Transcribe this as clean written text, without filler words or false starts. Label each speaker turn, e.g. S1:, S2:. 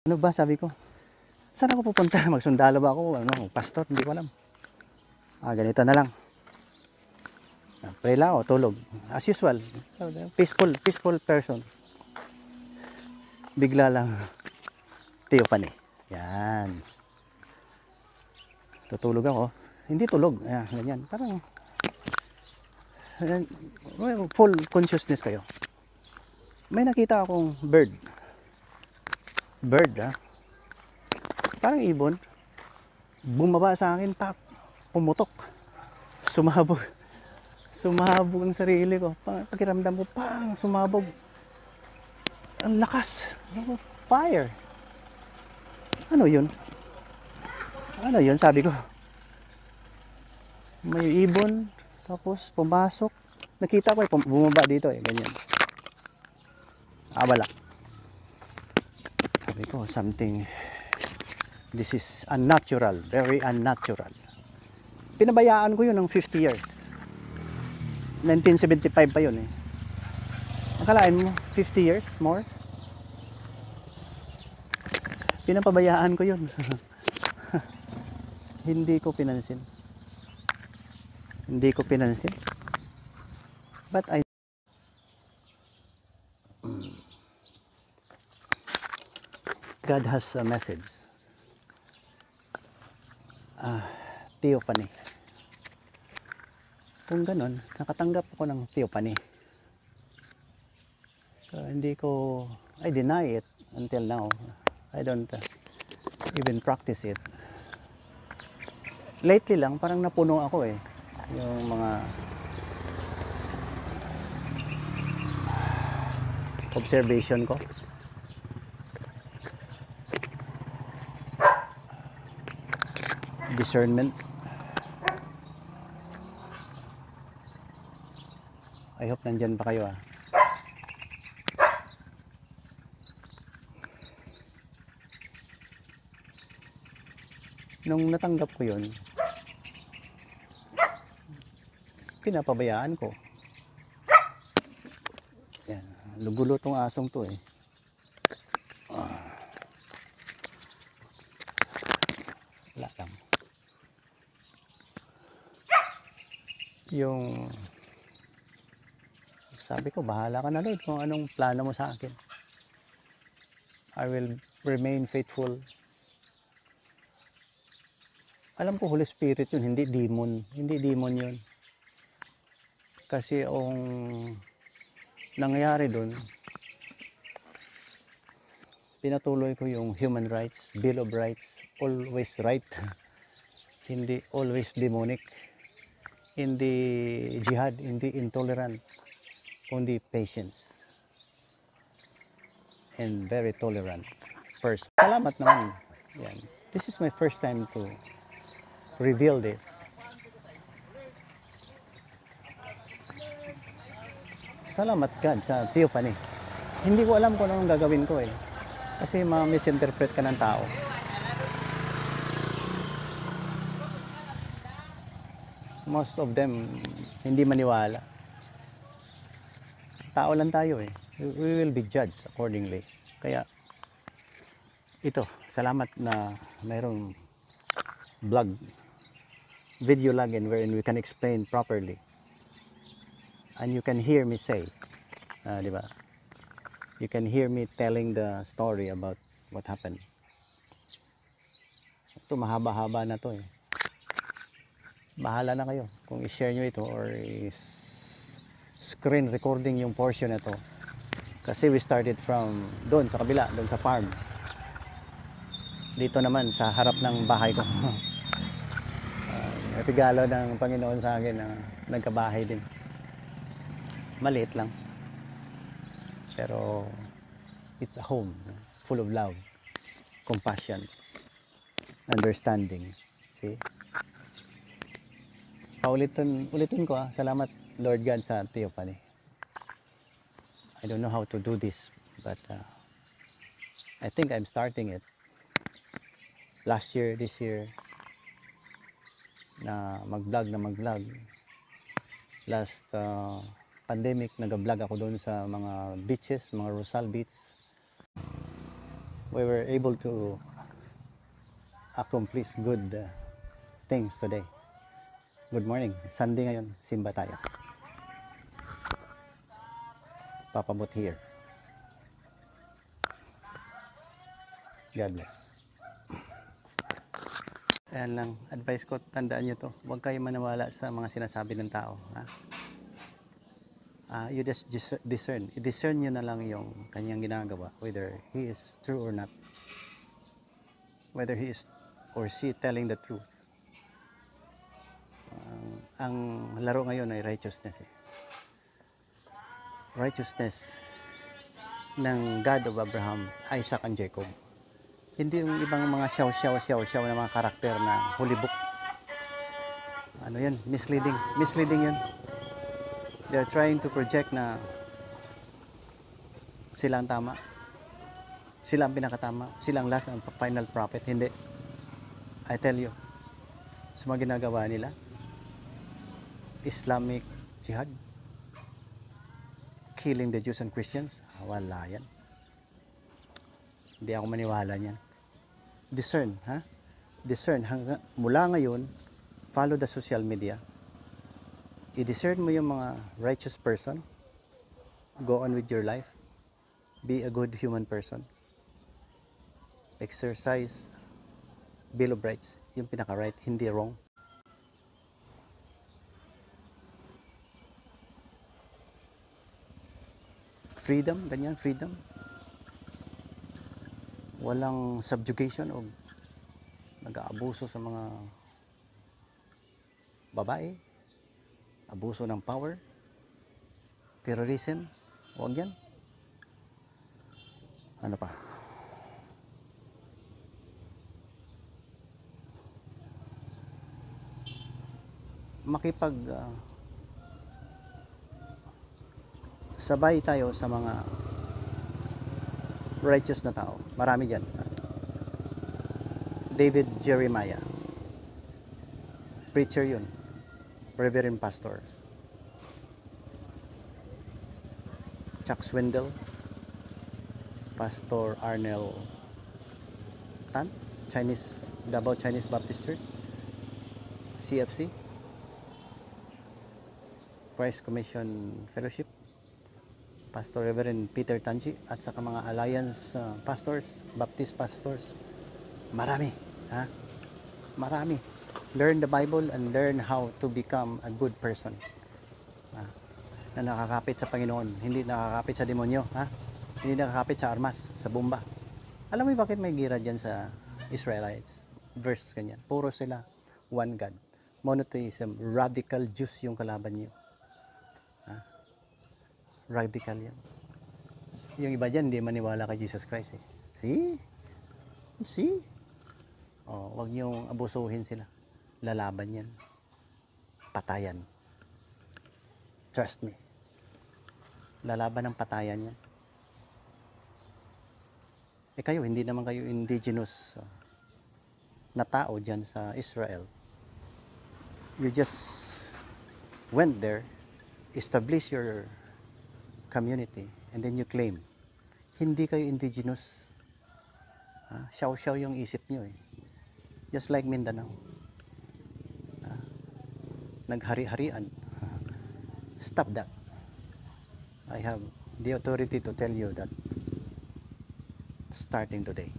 S1: Ano ba, sabi ko, saan ako pupunta? Magsundalo ba ako? Ano, pastor? Hindi ko alam. Ganito na lang. Pray lang ako, tulog. As usual. Peaceful person. Bigla lang, theophany. Yan. Tutulog ako. Hindi tulog. Ganyan. Parang, full consciousness kayo. May nakita akong bird. Parang ibon. Bumaba sa akin, pumutok. Sumabog ang sarili ko. Pakiramdam ko, sumabog. Ang lakas. Fire. Ano yun? Sabi ko. May ibon. Tapos pumasok. Nakita ko bumaba dito ganyan. Wala. Sabi ko, this is unnatural. Very unnatural. Pinabayaan ko yun ng 50 years. 1975 pa yun Akalain mo, 50 years more? Pinapabayaan ko yun. Hindi ko pinansin. But God has a message. Theophany. Kung ganun, nakatanggap ako ng theophany. So, I deny it until now. I don't even practice it. Lately lang, parang napuno ako yung mga observation ko. Discernment. I hope nandyan pa kayo Nung natanggap ko yun, pinapabayaan ko. Yan, lugulo tong asong to Wala lang. Yung sabi ko, bahala ka na Lord kung anong plano mo sa akin. I will remain faithful. Alam ko Holy Spirit yun, hindi demon. Hindi demon yun. Kasi ang nangyayari doon, pinatuloy ko yung human rights, Bill of Rights, always right. Hindi always demonic. Hindi jihad, hindi intolerant. Kundi patience. And very tolerant person. Salamat naman. Yan. This is my first time to reveal this. Salamat God sa theophany. Hindi ko alam kung anong gagawin ko Kasi ma-misinterpret ka ng tao. Most of them hindi maniwala. Tao lang tayo We will be judged accordingly. Kaya ito, salamat na mayroong video login wherein we can explain properly. And you can hear me say, di ba? You can hear me telling the story about what happened. Ito, mahaba-haba na to Bahala na kayo kung i-share nyo ito or screen recording yung portion na to. Kasi we started from doon sa kabila, doon sa farm. Dito naman sa harap ng bahay ko. Regalo ng Panginoon sa akin na nagkabahay din. Maliit lang. Pero it's a home full of love, compassion, understanding. See? Ulitin ko salamat Lord God sa theophany. I don't know how to do this, but I think I'm starting it. Last year, this year, na mag-vlog. Last pandemic, nag-vlog ako doon sa mga beaches, mga Rosal Beach. we were able to accomplish good things today. Good morning. Sunday ngayon, simba tayo. Papabot here. God bless. Ayan lang, advice ko, tandaan nyo to. Huwag kayo maniwala sa mga sinasabi ng tao. You just discern. I-discern nyo na lang yung kanyang ginagawa, whether he is true or not. Whether he is or she telling the truth. Ang laro ngayon ay righteousness. Righteousness ng God of Abraham, Isaac, and Jacob. Hindi yung ibang mga siyaw na mga karakter na holy book. Ano yun? Misleading yun. They're trying to project na sila ang tama. Sila ang pinakatama. Sila ang last and final prophet. Hindi. I tell you, sa mga ginagawa nila, Islamic jihad, killing the Jews and Christians, wala yan. Hindi ako maniwala niyan. Discern, ha? Discern. Mula ngayon, follow the social media. I-discern mo yung mga righteous person. Go on with your life. Be a good human person. Exercise Bill of Rights. Yung pinaka-right, hindi wrong. Freedom, ganyan, freedom. Walang subjugation o nag-aabuso sa mga babae, abuso ng power, terrorism, huwag yan. Ano pa? Makipag sabay tayo sa mga righteous na tao. Marami dyan. David Jeremiah. Preacher yun. Reverend Pastor. Chuck Swindoll. Pastor Arnel Tan. Davao Chinese Baptist Church. CFC. Christ Commission Fellowship. Pastor Reverend Peter Tanji at saka mga Alliance pastors, Baptist pastors. Marami, ha? Marami. Learn the Bible and learn how to become a good person. Na nakakapit sa Panginoon, hindi nakakapit sa demonyo, ha? Hindi nakakapit sa armas, sa bomba. Alam mo bakit may gira diyan sa Israelites? Verses ganyan. Puro sila one God. Monotheism, radical Jews yung kalaban niyo. Radical yan. Yung iba dyan, hindi maniwala kay Jesus Christ eh. See? Oh, wag niyong abusuhin sila. Lalaban yan. Patayan. Trust me. Lalaban ng patayan yan. Eh kayo, hindi naman kayo indigenous na tao dyan sa Israel. You just went there, establish your community, and then you claim hindi kayo indigenous. Siyaw-siyaw yung isip nyo eh. Just like Mindanao. Naghari-harian. Stop that. I have the authority to tell you that starting today.